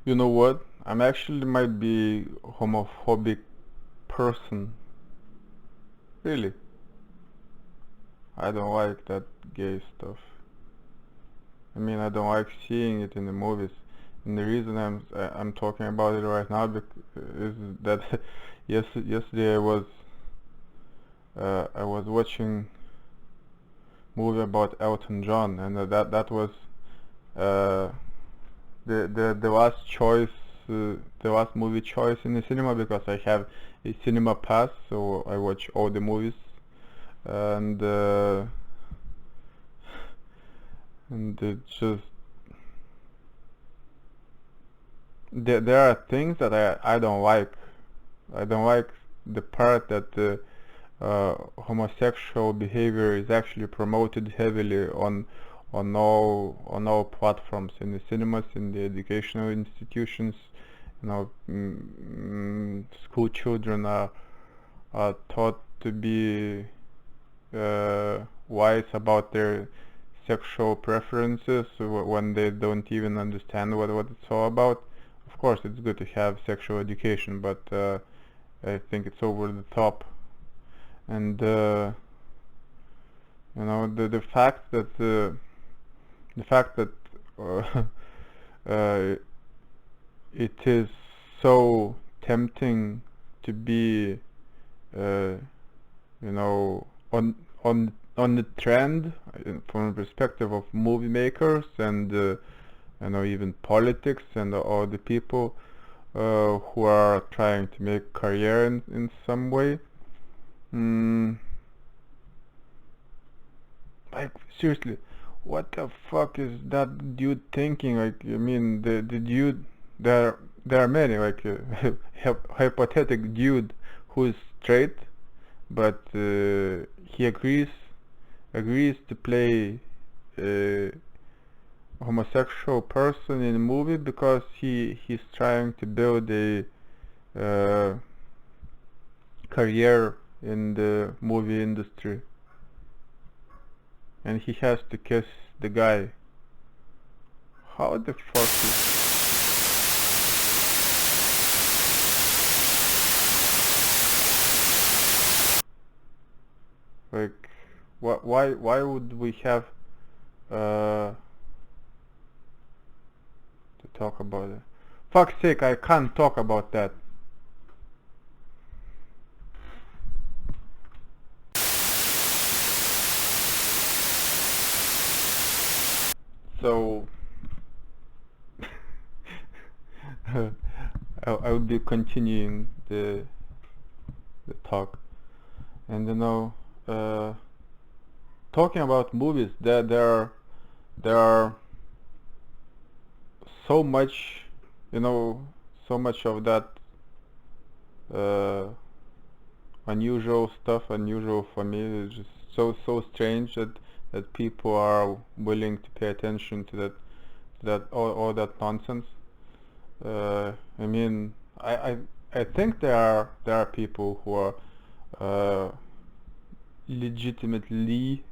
You know what? I'm actually might be homophobic person. Really. I don't like that gay stuff. I mean, I don't like seeing it in the movies. And the reason I'm talking about it right now is that yesterday I was watching movie about Elton John, and that was uh, the last choice, the last movie choice in the cinema because I have a cinema pass, so I watch all the movies, and it just there are things that I don't like. I don't like the part that homosexual behavior is actually promoted heavily on all platforms, in the cinemas, in the educational institutions. School children are taught to be wise about their sexual preferences when they don't even understand what it's all about. Of course, it's good to have sexual education, but I think it's over the top. And the fact that uh, uh, it is so tempting to be uh, on on the trend from the perspective of movie makers and even politics and all the people who are trying to make career in some way. Mm, like seriously, what the fuck is that dude thinking? Like, I mean, the dude, there are many, like hypothetical dude who is straight, but he agrees to play a homosexual person in a movie because he's trying to build a uh, career in the movie industry, and he has to kiss the guy. How the fuck is like why would we have uh to talk about it? Fuck's sake, I can't talk about that. So I will be continuing the talk, and uh, talking about movies. There are so much, you know, so much of that uh, unusual stuff, unusual for me. It's just so strange that people are willing to pay attention to that all that nonsense. I mean, I think there are people who are uh, legitimately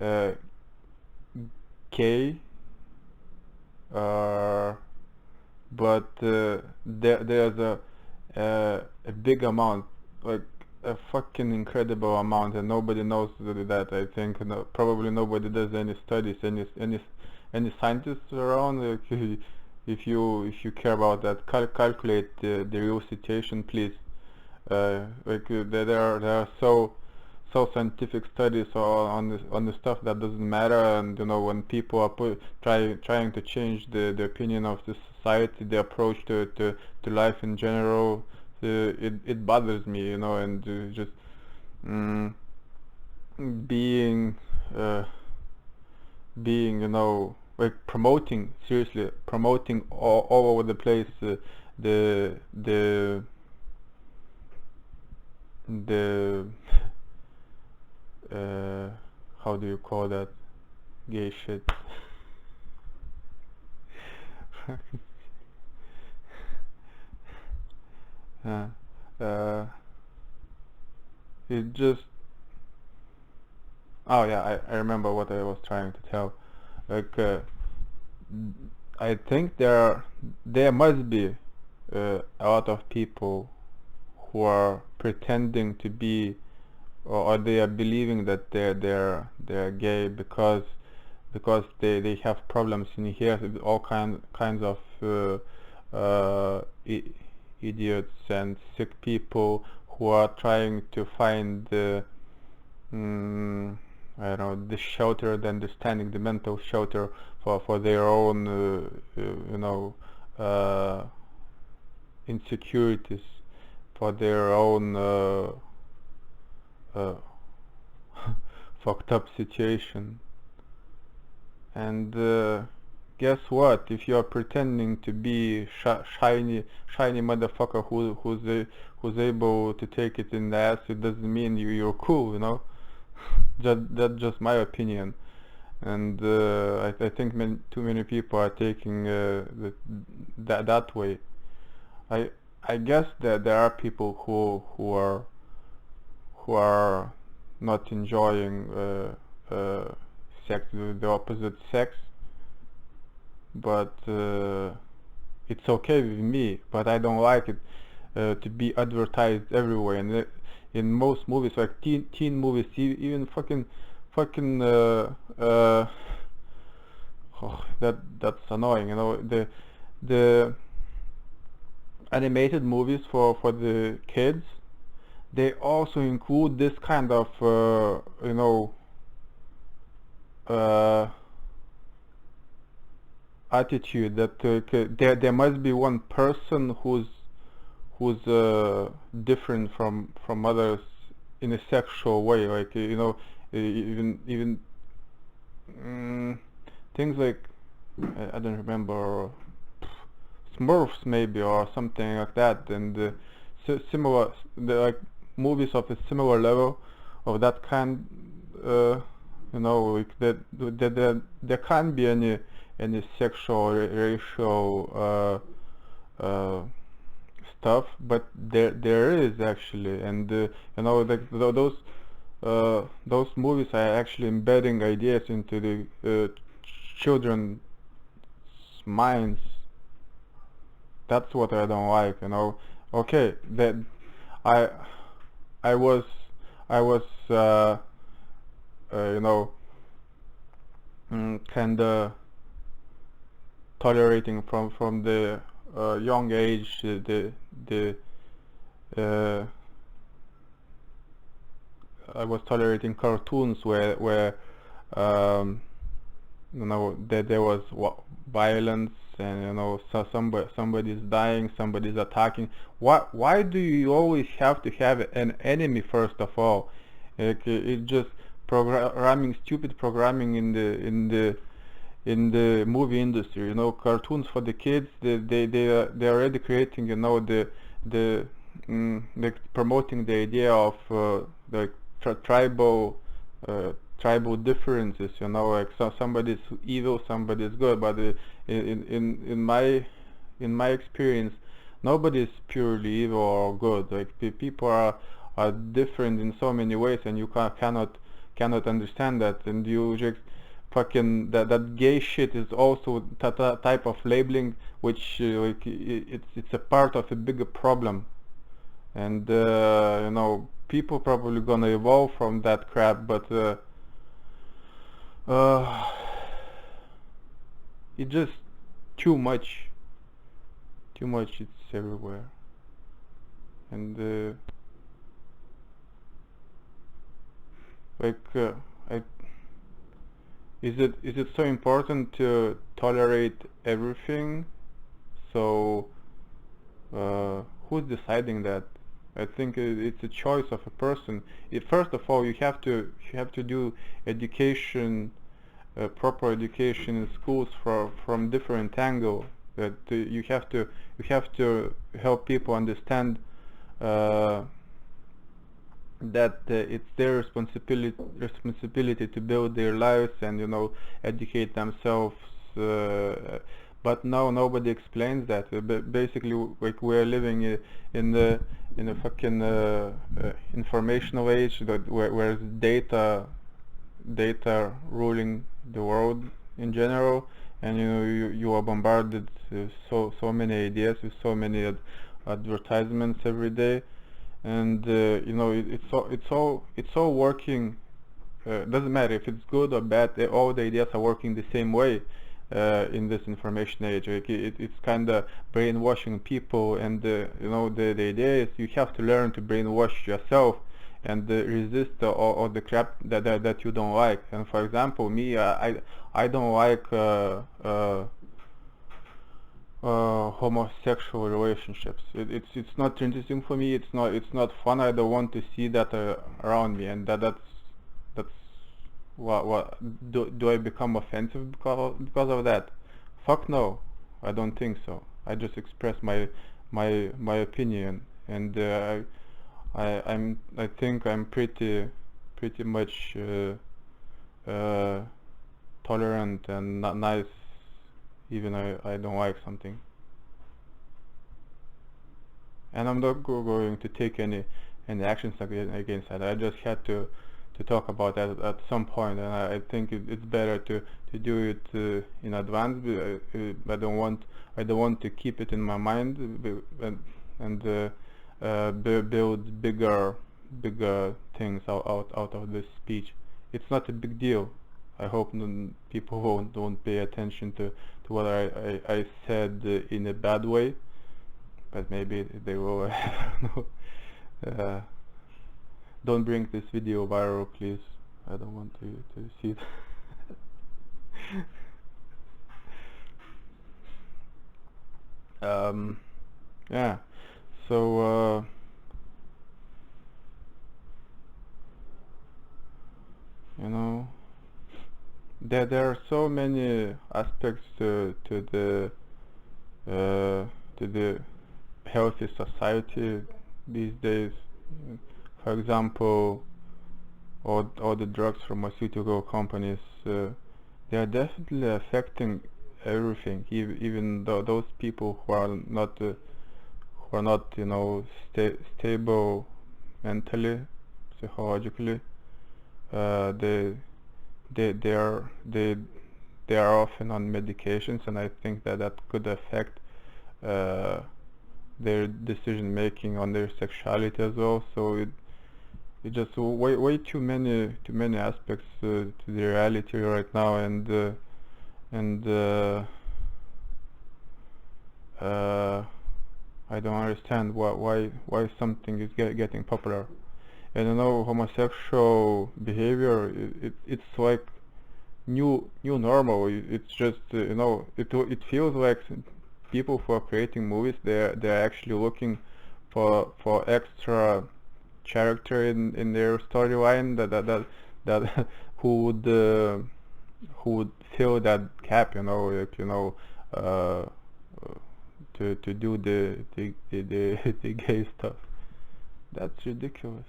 uh, gay, uh, but there's a big amount, like a fucking incredible amount, and nobody knows that. I think probably nobody does any studies, any scientists around. Like, if you care about that, calculate the real situation, please. There are so scientific studies on the stuff that doesn't matter, and when people are trying to change the opinion of the society, the approach to life in general, it bothers me, and just mm, being uh, being like promoting, seriously promoting all over the place, the the uh, how do you call that, gay shit. uh, uh, it just oh yeah, I remember what I was trying to tell. Like I think there must be a lot of people who are pretending to be, or they are believing that they're gay because they have problems in here, all kinds of idiots and sick people who are trying to find mm, I don't know, the shelter, the understanding, the mental shelter for their own uh, insecurities, for their own uh, fucked up situation. And guess what? If you are pretending to be shiny motherfucker who's able to take it in the ass, it doesn't mean you're cool, you know. That's just my opinion. And I think too many people are taking that way. I I guess that there are people who are not enjoying sex with the opposite sex, but it's okay with me. But I don't like it to be advertised everywhere. And in most movies, like teen movies, even fucking that's annoying. You know, the animated movies for the kids, they also include this kind of uh, attitude that there must be one person who's different from others in a sexual way, like even mm, things like I don't remember, Smurfs maybe or something like that, and similar, like movies of a similar level of that kind. Like there can't be any sexual racial stuff, but there is actually, and like those movies are actually embedding ideas into the children's minds. That's what I don't like, you know. Okay, that I I was I was you know kind of tolerating from the young age the uh, I was tolerating cartoons where um, there was violence, and so somebody's dying, somebody's attacking. Why do you always have to have an enemy first of all? Like, it's just programming, stupid programming in the movie industry. Cartoons for the kids, they're already creating, like promoting the idea of the tribal differences. Like somebody's evil, somebody's good, but in my experience, nobody's purely evil or good. Like people are different in so many ways, and you cannot understand that, and you just fucking that gay shit is also that type of labeling, which like it's a part of a bigger problem. And people probably gonna evolve from that crap, but uh, it's just too much. Too much. It's everywhere. And like I is it so important to tolerate everything? So who's deciding that? I think it's a choice of a person. First of all, you have to do education, proper education in schools from different angle. That you have to help people understand uh, that it's their responsibility to build their lives and educate themselves. But no, nobody explains that. Basically, like we're living in a fucking informational age where data ruling the world in general, and you are bombarded with so many ideas, with so many advertisements every day, and it's all working. Doesn't matter if it's good or bad. All the ideas are working the same way in this information age. Like it's kind of brainwashing people, and the idea is you have to learn to brainwash yourself and resist all the crap that you don't like. And for example, me, I don't like homosexual relationships. It's not interesting for me. It's not fun. I don't want to see that around me, and that's what do I become offensive because of that? Fuck no, I don't think so. I just express my opinion, and I think I'm pretty much tolerant and not nice, even I don't like something. And I'm not going to take any actions against that. I just had to talk about that at some point, and I think it's better to do it in advance. I don't want to keep it in my mind, and build bigger things out of this speech. It's not a big deal. I hope people won't pay attention to what I said in a bad way, but maybe they will. I don't know. Don't bring this video viral, please. I don't want to see it. Yeah. So you know, there are so many aspects uh, to the healthy society these days. For example, all the drugs pharmaceutical companies, they are definitely affecting everything. Even though those people who are not stable mentally, psychologically, they they are often on medications, and I think that could affect uh, their decision making on their sexuality as well. So it just way too many aspects to the reality right now, and uh, I don't understand why something is getting popular. And homosexual behavior, it's like new normal. It's just it feels like people who are creating movies, they're actually looking for extra character in their storyline that who would fill that gap, like uh, to do the gay stuff. That's ridiculous.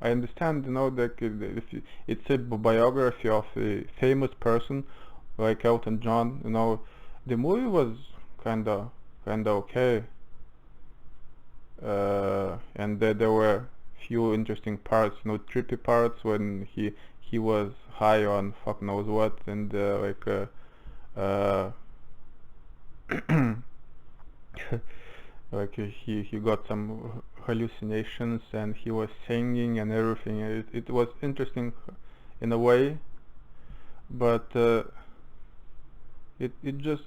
I understand, that if it's a biography of a famous person like Elton John, the movie was kinda okay, and there were few interesting parts, trippy parts when he was high on fuck knows what, and uh, like he got some hallucinations, and he was singing and everything. It was interesting in a way, but it just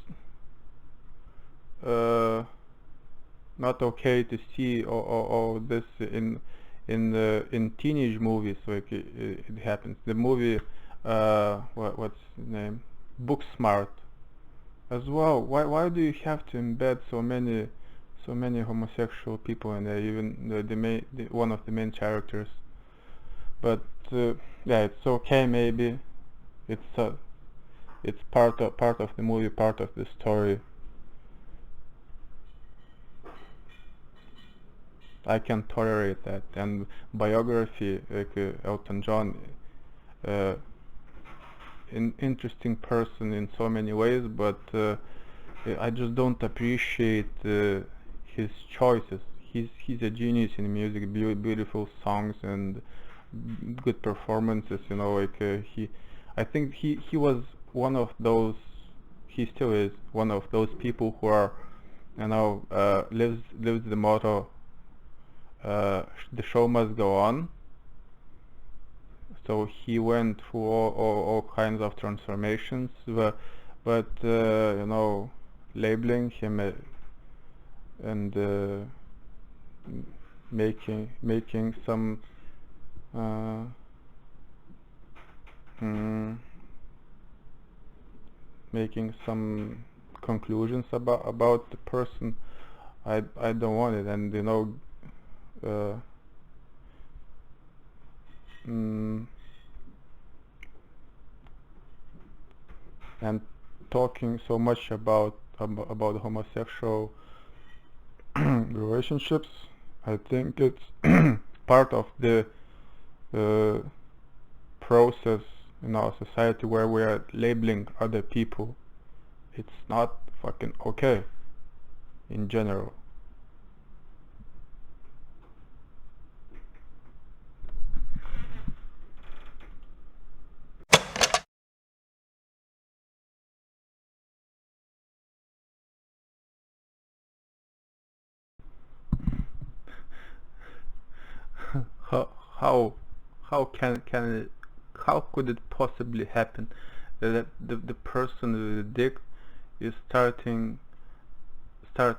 uh, not okay to see all this in teenage movies. Like it happens. The movie what's the name, Booksmart, as well. Why do you have to embed so many homosexual people in there, even one of the main characters? But yeah, it's okay. Maybe it's it's part of the movie, part of the story. I can tolerate that. And biography, like Elton John, uh, an interesting person in so many ways, but I just don't appreciate his choices. He's a genius in music, beautiful songs and good performances. Like I think he was one of those he still is one of those people who are, lives the motto, the show must go on. So he went through all kinds of transformations, but labeling him and making some making some conclusions about the person. I don't want it, and and talking so much about homosexual relationships, I think it's part of the process in our society where we are labeling other people. It's not fucking okay in general. how how can it, how could it possibly happen that the person with the dick is start that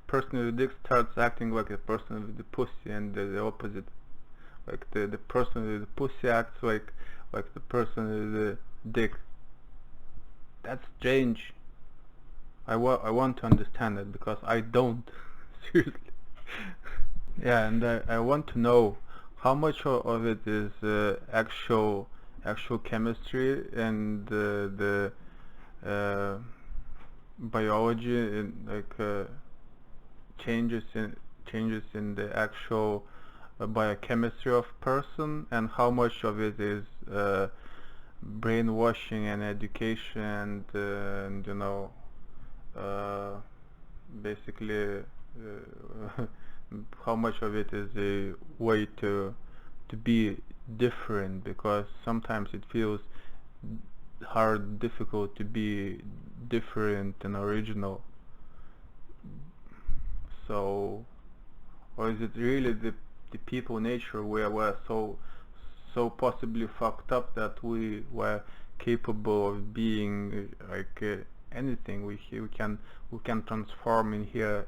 person with the dick starts acting like the person with the pussy, and the opposite, like the person with the pussy acts like the person with the dick. That's strange. I want to understand it, because I don't. Seriously. Yeah, and I want to know how much of it is actual chemistry and the biology, and changes in the actual biochemistry of person, and how much of it is brainwashing and education, and basically how much of it is a way to be different, because sometimes it feels difficult to be different and original. So, or is it really the people nature where we're so possibly fucked up that we were capable of being anything? We can transform in here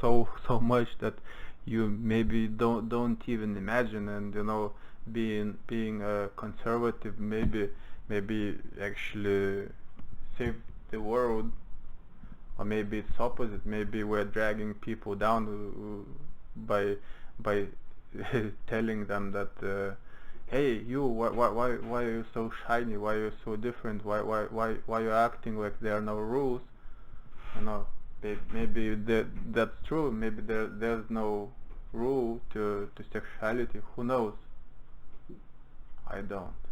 so much that you maybe don't even imagine, and being a conservative maybe actually save the world. Or maybe it's opposite, maybe we're dragging people down by telling them that hey, you, why are you so shiny, why are you so different, why you acting like there are no rules. Maybe that's true, maybe there's no rule to sexuality, who knows. I don't.